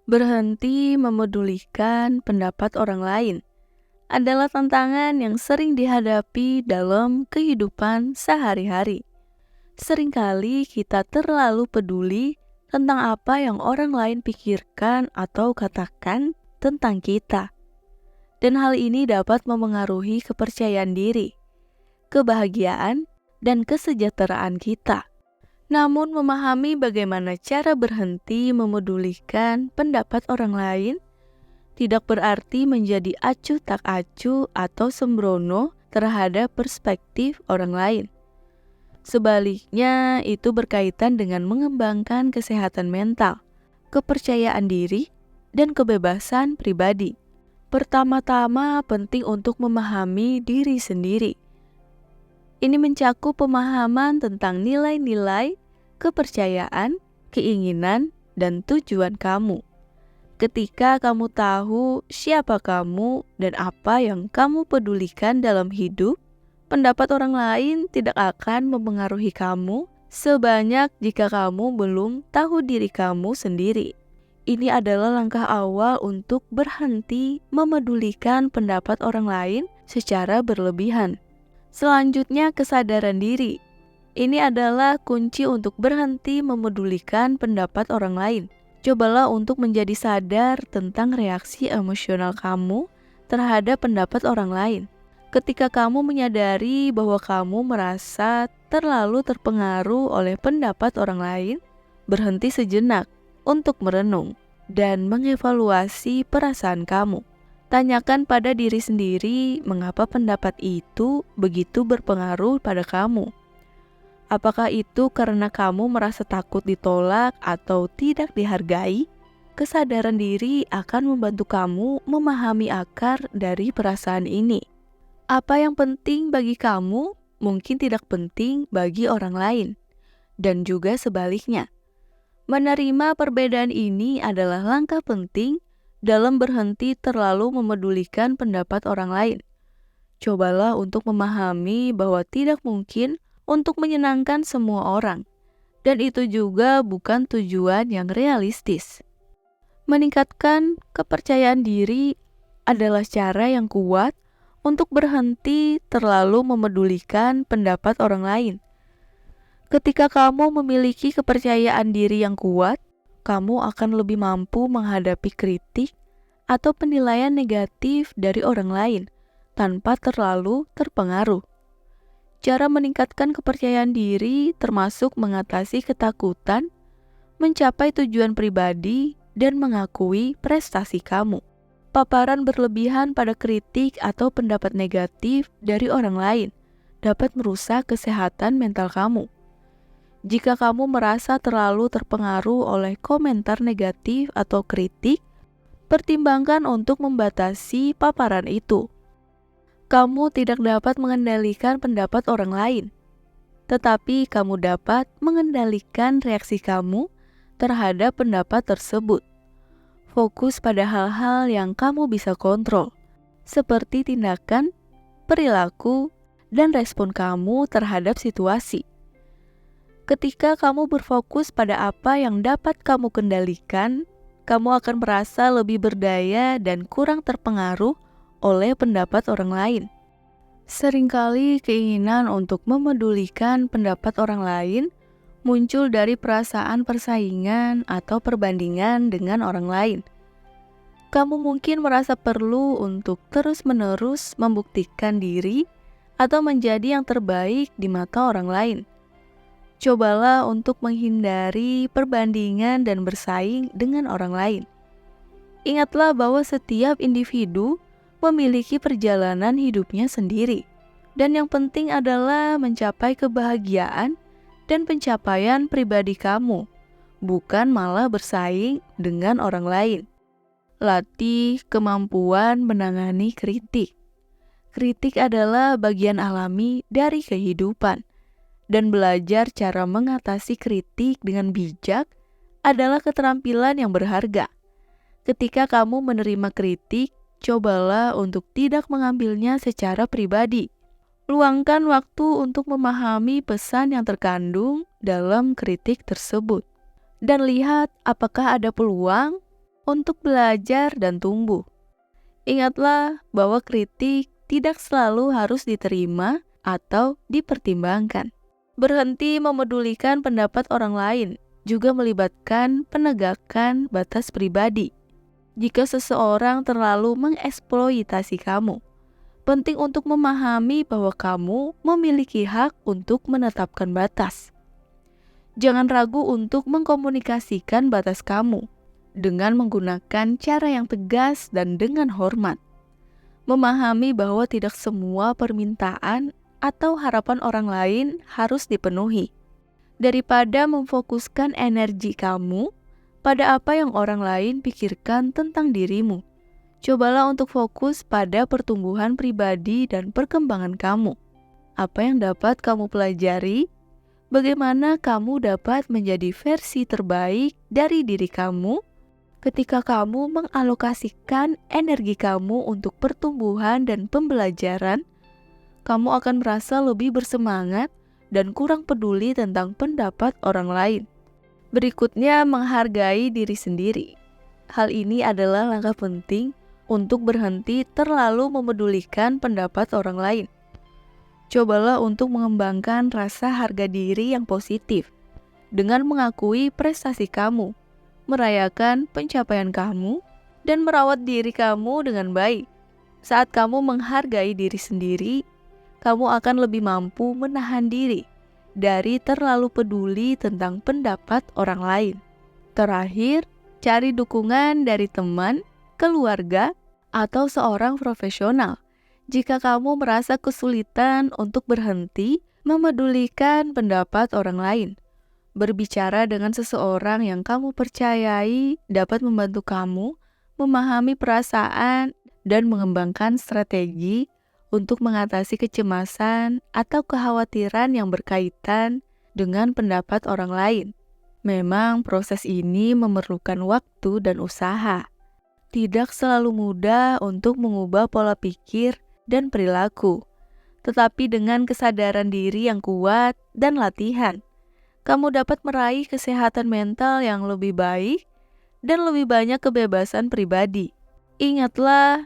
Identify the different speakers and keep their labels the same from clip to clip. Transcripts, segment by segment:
Speaker 1: Berhenti memedulikan pendapat orang lain adalah tantangan yang sering dihadapi dalam kehidupan sehari-hari. Seringkali kita terlalu peduli tentang apa yang orang lain pikirkan atau katakan tentang kita. Dan hal ini dapat memengaruhi kepercayaan diri, kebahagiaan, dan kesejahteraan kita. Namun memahami bagaimana cara berhenti memedulikan pendapat orang lain tidak berarti menjadi acuh tak acuh atau sembrono terhadap perspektif orang lain. Sebaliknya, itu berkaitan dengan mengembangkan kesehatan mental, kepercayaan diri, dan kebebasan pribadi. Pertama-tama penting untuk memahami diri sendiri. Ini mencakup pemahaman tentang nilai-nilai, kepercayaan, keinginan, dan tujuan kamu. Ketika kamu tahu siapa kamu dan apa yang kamu pedulikan dalam hidup, pendapat orang lain tidak akan mempengaruhi kamu sebanyak jika kamu belum tahu diri kamu sendiri. Ini adalah langkah awal untuk berhenti memedulikan pendapat orang lain secara berlebihan. Selanjutnya, kesadaran diri. Ini adalah kunci untuk berhenti memedulikan pendapat orang lain. Cobalah untuk menjadi sadar tentang reaksi emosional kamu terhadap pendapat orang lain. Ketika kamu menyadari bahwa kamu merasa terlalu terpengaruh oleh pendapat orang lain, berhenti sejenak untuk merenung dan mengevaluasi perasaan kamu. Tanyakan pada diri sendiri mengapa pendapat itu begitu berpengaruh pada kamu. Apakah itu karena kamu merasa takut ditolak atau tidak dihargai? Kesadaran diri akan membantu kamu memahami akar dari perasaan ini. Apa yang penting bagi kamu mungkin tidak penting bagi orang lain, dan juga sebaliknya. Menerima perbedaan ini adalah langkah penting dalam berhenti terlalu memedulikan pendapat orang lain. Cobalah untuk memahami bahwa tidak mungkin untuk menyenangkan semua orang, dan itu juga bukan tujuan yang realistis. Meningkatkan kepercayaan diri adalah cara yang kuat untuk berhenti terlalu memedulikan pendapat orang lain. Ketika kamu memiliki kepercayaan diri yang kuat, kamu akan lebih mampu menghadapi kritik atau penilaian negatif dari orang lain tanpa terlalu terpengaruh. Cara meningkatkan kepercayaan diri termasuk mengatasi ketakutan, mencapai tujuan pribadi, dan mengakui prestasi kamu. Paparan berlebihan pada kritik atau pendapat negatif dari orang lain dapat merusak kesehatan mental kamu. Jika kamu merasa terlalu terpengaruh oleh komentar negatif atau kritik, pertimbangkan untuk membatasi paparan itu. Kamu tidak dapat mengendalikan pendapat orang lain, tetapi kamu dapat mengendalikan reaksi kamu terhadap pendapat tersebut. Fokus pada hal-hal yang kamu bisa kontrol, seperti tindakan, perilaku, dan respon kamu terhadap situasi. Ketika kamu berfokus pada apa yang dapat kamu kendalikan, kamu akan merasa lebih berdaya dan kurang terpengaruh oleh pendapat orang lain. Seringkali keinginan untuk memedulikan pendapat orang lain muncul dari perasaan persaingan atau perbandingan dengan orang lain. Kamu mungkin merasa perlu untuk terus-menerus membuktikan diri atau menjadi yang terbaik di mata orang lain. Cobalah untuk menghindari perbandingan dan bersaing dengan orang lain. Ingatlah bahwa setiap individu memiliki perjalanan hidupnya sendiri, dan yang penting adalah mencapai kebahagiaan dan pencapaian pribadi kamu, bukan malah bersaing dengan orang lain. Latih kemampuan menangani kritik. Kritik adalah bagian alami dari kehidupan. Dan belajar cara mengatasi kritik dengan bijak adalah keterampilan yang berharga. Ketika kamu menerima kritik, cobalah untuk tidak mengambilnya secara pribadi. Luangkan waktu untuk memahami pesan yang terkandung dalam kritik tersebut. Dan lihat apakah ada peluang untuk belajar dan tumbuh. Ingatlah bahwa kritik tidak selalu harus diterima atau dipertimbangkan. Berhenti memedulikan pendapat orang lain juga melibatkan penegakan batas pribadi. Jika seseorang terlalu mengeksploitasi kamu, penting untuk memahami bahwa kamu memiliki hak untuk menetapkan batas. Jangan ragu untuk mengkomunikasikan batas kamu dengan menggunakan cara yang tegas dan dengan hormat. Memahami bahwa tidak semua permintaan atau harapan orang lain harus dipenuhi. Daripada memfokuskan energi kamu pada apa yang orang lain pikirkan tentang dirimu, cobalah untuk fokus pada pertumbuhan pribadi dan perkembangan kamu. Apa yang dapat kamu pelajari? Bagaimana kamu dapat menjadi versi terbaik dari diri kamu ketika kamu mengalokasikan energi kamu untuk pertumbuhan dan pembelajaran? Kamu akan merasa lebih bersemangat dan kurang peduli tentang pendapat orang lain. Berikutnya, menghargai diri sendiri. Hal ini adalah langkah penting untuk berhenti terlalu memedulikan pendapat orang lain. Cobalah untuk mengembangkan rasa harga diri yang positif dengan mengakui prestasi kamu, merayakan pencapaian kamu, dan merawat diri kamu dengan baik. Saat kamu menghargai diri sendiri, kamu akan lebih mampu menahan diri dari terlalu peduli tentang pendapat orang lain. Terakhir, cari dukungan dari teman, keluarga, atau seorang profesional jika kamu merasa kesulitan untuk berhenti memedulikan pendapat orang lain. Berbicara dengan seseorang yang kamu percayai dapat membantu kamu memahami perasaan dan mengembangkan strategi untuk mengatasi kecemasan atau kekhawatiran yang berkaitan dengan pendapat orang lain. Memang proses ini memerlukan waktu dan usaha. Tidak selalu mudah untuk mengubah pola pikir dan perilaku, tetapi dengan kesadaran diri yang kuat dan latihan, kamu dapat meraih kesehatan mental yang lebih baik dan lebih banyak kebebasan pribadi. Ingatlah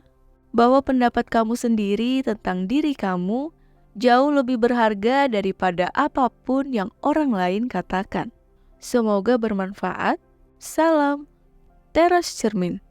Speaker 1: bahwa pendapat kamu sendiri tentang diri kamu jauh lebih berharga daripada apapun yang orang lain katakan. Semoga bermanfaat. Salam Teras Cermin.